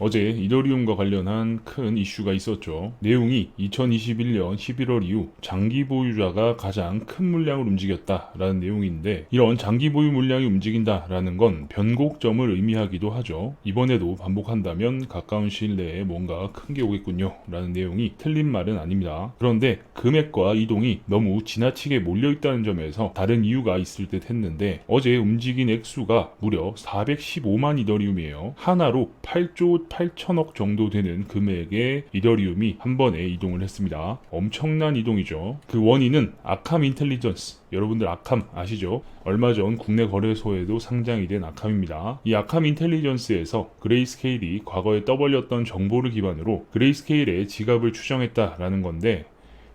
어제 이더리움과 관련한 큰 이슈가 있었죠. 내용이 2021년 11월 이후 장기 보유자가 가장 큰 물량을 움직였다라는 내용인데, 이런 장기 보유 물량이 움직인다라는 건 변곡점을 의미하기도 하죠. 이번에도 반복한다면 가까운 시일 내에 뭔가 큰 게 오겠군요 라는 내용이 틀린 말은 아닙니다. 그런데 금액과 이동이 너무 지나치게 몰려있다는 점에서 다른 이유가 있을 듯 했는데, 어제 움직인 액수가 무려 415만 이더리움이에요. 하나로 8조 8천억 정도 되는 금액의 이더리움이 한 번에 이동을 했습니다. 엄청난 이동이죠. 그 원인은 아캄 인텔리전스, 여러분들 아캄 아시죠? 얼마 전 국내 거래소에도 상장이 된 아캄입니다. 이 아캄 인텔리전스에서 그레이스케일이 과거에 떠벌렸던 정보를 기반으로 그레이스케일의 지갑을 추정했다라는 건데,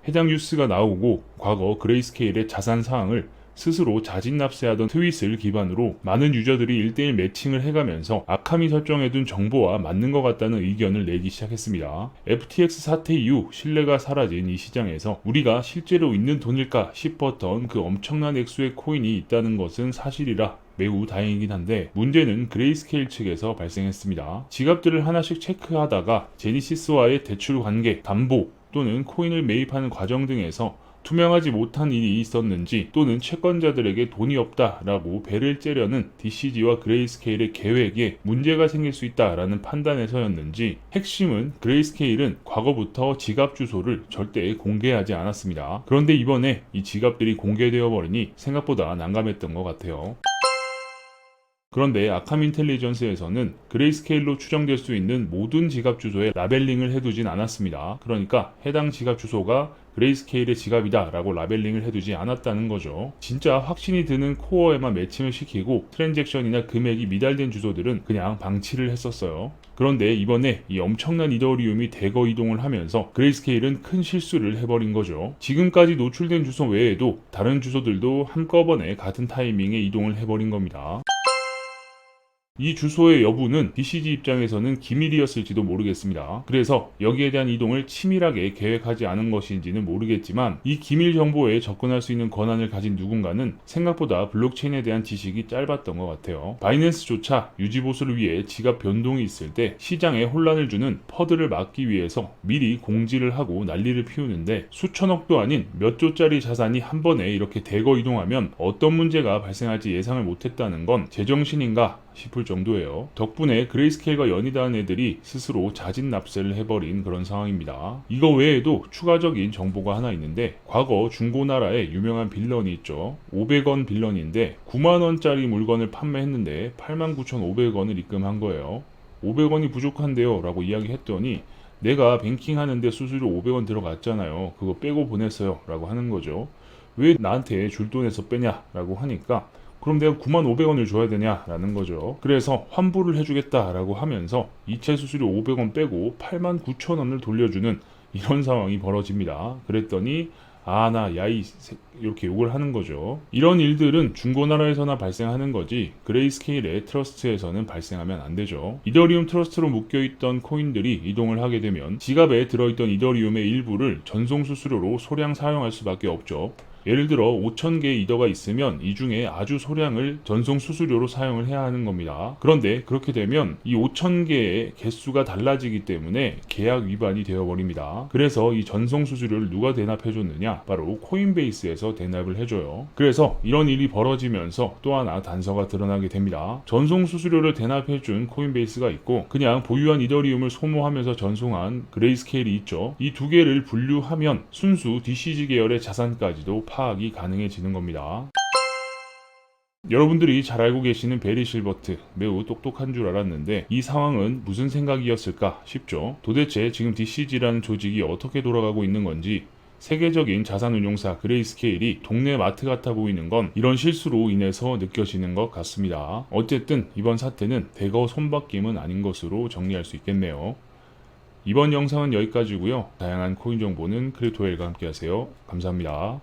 해당 뉴스가 나오고 과거 그레이스케일의 자산 사항을 스스로 자진 납세하던 트윗을 기반으로 많은 유저들이 1대1 매칭을 해가면서 아캄이 설정해둔 정보와 맞는 것 같다는 의견을 내기 시작했습니다. FTX 사태 이후 신뢰가 사라진 이 시장에서 우리가 실제로 있는 돈일까 싶었던 그 엄청난 액수의 코인이 있다는 것은 사실이라 매우 다행이긴 한데, 문제는 그레이스케일 측에서 발생했습니다. 지갑들을 하나씩 체크하다가 제니시스와의 대출 관계, 담보 또는 코인을 매입하는 과정 등에서 투명하지 못한 일이 있었는지, 또는 채권자들에게 돈이 없다라고 배를 째려는 DCG와 그레이스케일의 계획에 문제가 생길 수 있다라는 판단에서였는지, 핵심은 그레이스케일은 과거부터 지갑 주소를 절대 공개하지 않았습니다. 그런데 이번에 이 지갑들이 공개되어 버리니 생각보다 난감했던 것 같아요. 그런데 아캄 인텔리전스에서는 그레이스케일로 추정될 수 있는 모든 지갑 주소에 라벨링을 해두진 않았습니다. 그러니까 해당 지갑 주소가 그레이스케일의 지갑이다 라고 라벨링을 해두지 않았다는 거죠. 진짜 확신이 드는 코어에만 매칭을 시키고 트랜잭션이나 금액이 미달된 주소들은 그냥 방치를 했었어요. 그런데 이번에 이 엄청난 이더리움이 대거 이동을 하면서 그레이스케일은 큰 실수를 해버린 거죠. 지금까지 노출된 주소 외에도 다른 주소들도 한꺼번에 같은 타이밍에 이동을 해버린 겁니다. 이 주소의 여부는 DCG 입장에서는 기밀이었을지도 모르겠습니다. 그래서 여기에 대한 이동을 치밀하게 계획하지 않은 것인지는 모르겠지만, 이 기밀 정보에 접근할 수 있는 권한을 가진 누군가는 생각보다 블록체인에 대한 지식이 짧았던 것 같아요. 바이낸스조차 유지보수를 위해 지갑 변동이 있을 때 시장에 혼란을 주는 퍼드를 막기 위해서 미리 공지를 하고 난리를 피우는데, 수천억도 아닌 몇 조짜리 자산이 한 번에 이렇게 대거 이동하면 어떤 문제가 발생할지 예상을 못했다는 건 제정신인가 싶을 정도예요. 덕분에 그레이스케일과 연이다한 애들이 스스로 자진 납세를 해버린 그런 상황입니다. 이거 외에도 추가적인 정보가 하나 있는데, 과거 중고나라에 유명한 빌런이 있죠. 500원 빌런인데 9만원짜리 물건을 판매했는데 89,500원을 입금한 거예요. 500원이 부족한데요 라고 이야기했더니, 내가 뱅킹 하는데 수수료 500원 들어갔잖아요, 그거 빼고 보냈어요 라고 하는 거죠. 왜 나한테 줄 돈에서 빼냐 라고 하니까, 그럼 내가 95,500원을 줘야 되냐라는 거죠. 그래서 환불을 해주겠다라고 하면서 이체 수수료 500원 빼고 89,000원을 돌려주는 이런 상황이 벌어집니다. 그랬더니 나 야이 이렇게 욕을 하는 거죠. 이런 일들은 중고나라에서나 발생하는 거지 그레이스케일의 트러스트에서는 발생하면 안 되죠. 이더리움 트러스트로 묶여있던 코인들이 이동을 하게 되면 지갑에 들어있던 이더리움의 일부를 전송 수수료로 소량 사용할 수밖에 없죠. 예를 들어 5,000개의 이더가 있으면 이 중에 아주 소량을 전송 수수료로 사용을 해야 하는 겁니다. 그런데 그렇게 되면 이 5,000개의 개수가 달라지기 때문에 계약 위반이 되어버립니다. 그래서 이 전송 수수료를 누가 대납해줬느냐? 바로 코인베이스에서 대납을 해줘요. 그래서 이런 일이 벌어지면서 또 하나 단서가 드러나게 됩니다. 전송 수수료를 대납해준 코인베이스가 있고, 그냥 보유한 이더리움을 소모하면서 전송한 그레이스케일이 있죠. 이 두 개를 분류하면 순수 DCG 계열의 자산까지도 파악이 가능해지는 겁니다. 여러분들이 잘 알고 계시는 베리 실버트, 매우 똑똑한 줄 알았는데 이 상황은 무슨 생각이었을까 싶죠. 도대체 지금 DCG라는 조직이 어떻게 돌아가고 있는 건지, 세계적인 자산운용사 그레이스케일이 동네 마트 같아 보이는 건 이런 실수로 인해서 느껴지는 것 같습니다. 어쨌든 이번 사태는 대거 손바뀜은 아닌 것으로 정리할 수 있겠네요. 이번 영상은 여기까지고요. 다양한 코인 정보는 크립토웰과 함께 하세요. 감사합니다.